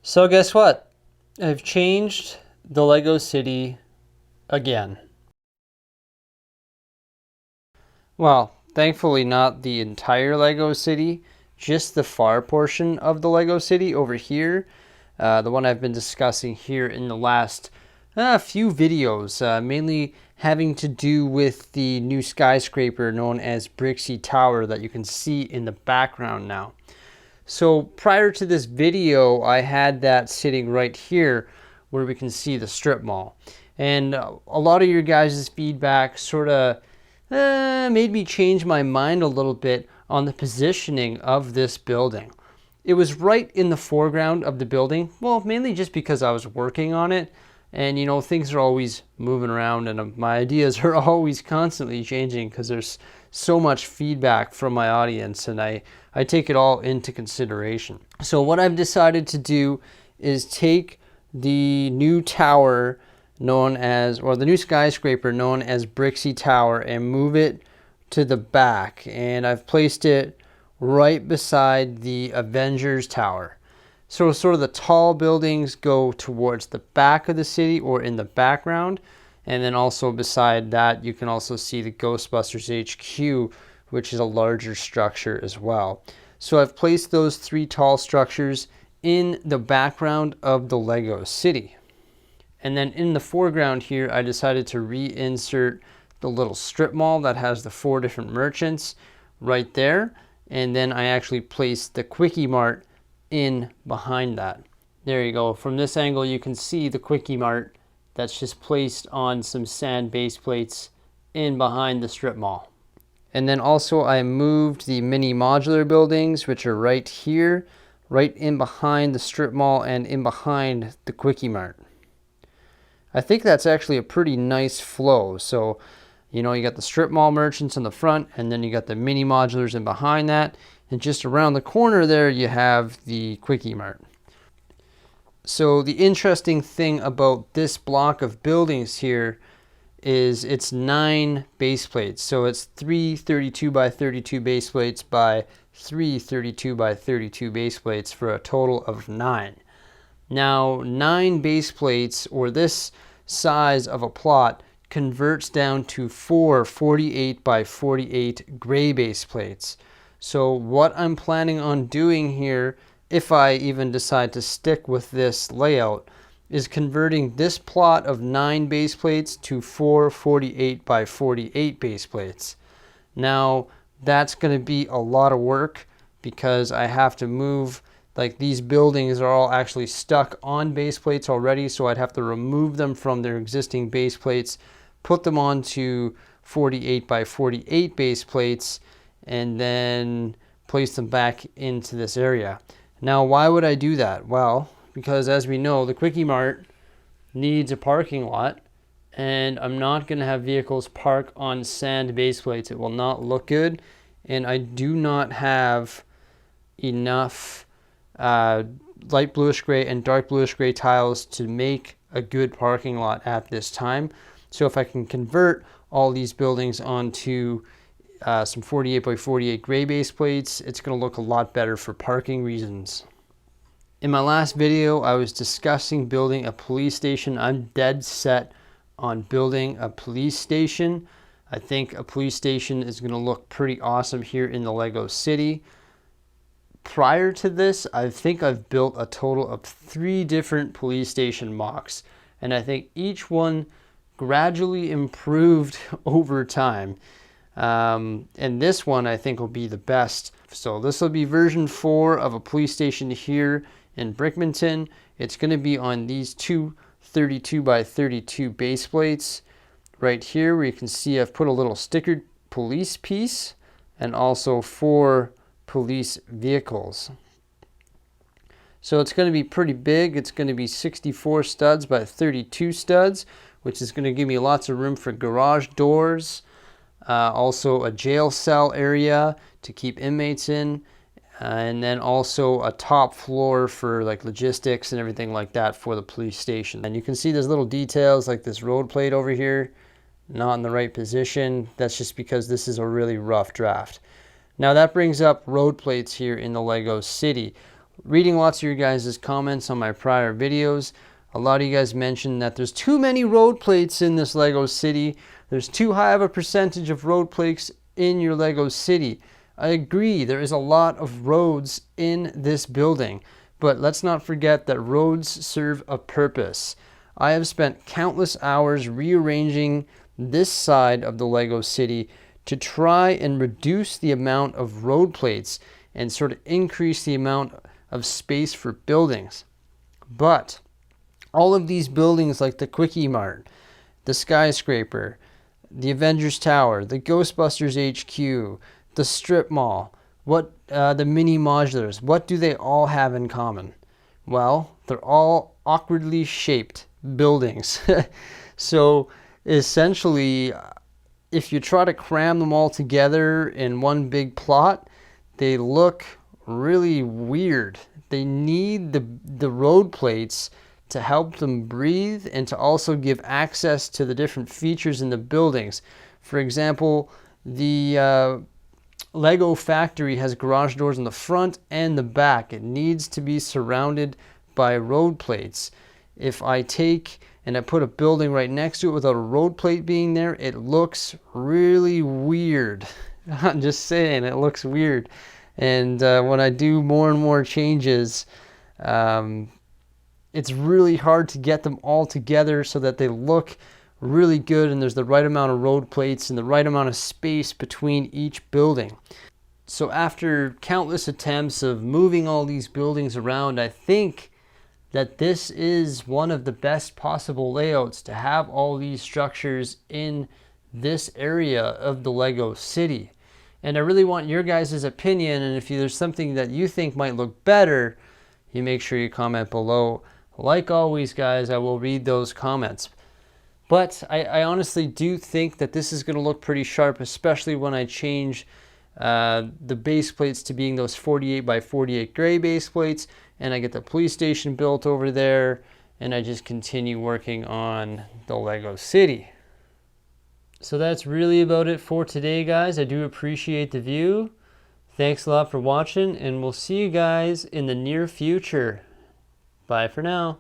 So guess what? I've changed the Lego City again. Well, thankfully not the entire Lego City, just the far portion of the Lego City over here. The one I've been discussing here in the last few videos, mainly having to do with the new skyscraper known as quick-e-mart Tower that you can see in the background now. So prior to this video, I had that sitting right here where we can see the strip mall. And a lot of your guys' feedback sort of made me change my mind a little bit on the positioning of this building. It was right in the foreground of the building, well, mainly just because I was working on it. And you know, things are always moving around and my ideas are always constantly changing because there's so much feedback from my audience, and I take it all into consideration. So what I've decided to do is take the new tower known as, or the new skyscraper known as quick-e-mart Tower, and move it to the back. And I've placed it right beside the Avengers Tower. So sort of the tall buildings go towards the back of the city or in the background. And then also beside that, you can also see the Ghostbusters HQ, which is a larger structure as well. So I've placed those three tall structures in the background of the Lego City. And then in the foreground here, I decided to reinsert the little strip mall that has the 4 different merchants right there. And then I actually placed the quick-e-mart in behind that. There you go. From this angle, you can see the quick-e-mart that's just placed on some sand base plates in behind the strip mall. And then also I moved the mini modular buildings, which are right here, right in behind the strip mall and in behind the quick-e-mart. I think that's actually a pretty nice flow. So, you know, you got the strip mall merchants in the front, and then you got the mini modulars in behind that. And just around the corner there, you have the quick-e-mart. So the interesting thing about this block of buildings here is it's 9 base plates. So it's 3 32 by 32 base plates by 3 32 by 32 base plates for a total of 9. Now 9 base plates, or this size of a plot, converts down to 4 48 by 48 gray base plates. So what I'm planning on doing here, if I even decide to stick with this layout, is converting this plot of 9 base plates to 4 48 by 48 base plates. Now that's going to be a lot of work because I have to move, like these buildings are all actually stuck on base plates already, so I'd have to remove them from their existing base plates, put them onto 48 by 48 base plates, and then place them back into this area. Now, why would I do that? Well, because as we know, the quick-e-mart needs a parking lot, and I'm not going to have vehicles park on sand base plates. It will not look good, and I do not have enough light bluish gray and dark bluish gray tiles to make a good parking lot at this time. So if I can convert all these buildings onto some 48 by 48 gray base plates, it's going to look a lot better for parking reasons. In my last video, I was discussing building a police station. I'm dead set on building a police station. I think a police station is going to look pretty awesome here in the Lego City. Prior to this, I think I've built a total of 3 different police station mocks, and I think each one gradually improved over time. And this one I think will be the best. So this will be version 4 of a police station here in Brickmanton. It's going to be on these 2 32 by 32 base plates right here, where you can see I've put a little stickered police piece and also 4 police vehicles. So it's going to be pretty big. It's going to be 64 studs by 32 studs, which is going to give me lots of room for garage doors. Also a jail cell area to keep inmates in, and then also a top floor for like logistics and everything like that for the police station. And you can see there's little details like this road plate over here, not in the right position. That's just because this is a really rough draft. Now that brings up road plates here in the Lego City. Reading lots of your guys' comments on my prior videos, a lot of you guys mentioned that there's too many road plates in this Lego city. There's too high of a percentage of road plates in your Lego city. I agree, there is a lot of roads in this building, but let's not forget that roads serve a purpose. I have spent countless hours rearranging this side of the Lego city to try and reduce the amount of road plates and sort of increase the amount of space for buildings. But all of these buildings like the quick-e-mart, the skyscraper, the Avengers Tower, the Ghostbusters HQ, the strip mall, the mini modulars, what do they all have in common? Well, they're all awkwardly shaped buildings. So essentially, if you try to cram them all together in one big plot, they look really weird. They need the road plates to help them breathe and to also give access to the different features in the buildings. For example, the Lego factory has garage doors in the front and the back. It needs to be surrounded by road plates. If I take and I put a building right next to it without a road plate being there, it looks really weird. I'm just saying, it looks weird. And when I do more and more changes, it's really hard to get them all together so that they look really good and there's the right amount of road plates and the right amount of space between each building. So after countless attempts of moving all these buildings around, I think that this is one of the best possible layouts to have all these structures in this area of the Lego city. And I really want your guys' opinion, and if there's something that you think might look better, you make sure you comment below. Like always, guys, I will read those comments. But I honestly do think that this is going to look pretty sharp, especially when I change the base plates to being those 48 by 48 gray base plates, and I get the police station built over there, and I just continue working on the Lego city. So that's really about it for today, guys. I do appreciate the view. Thanks a lot for watching, and we'll see you guys in the near future. Bye for now.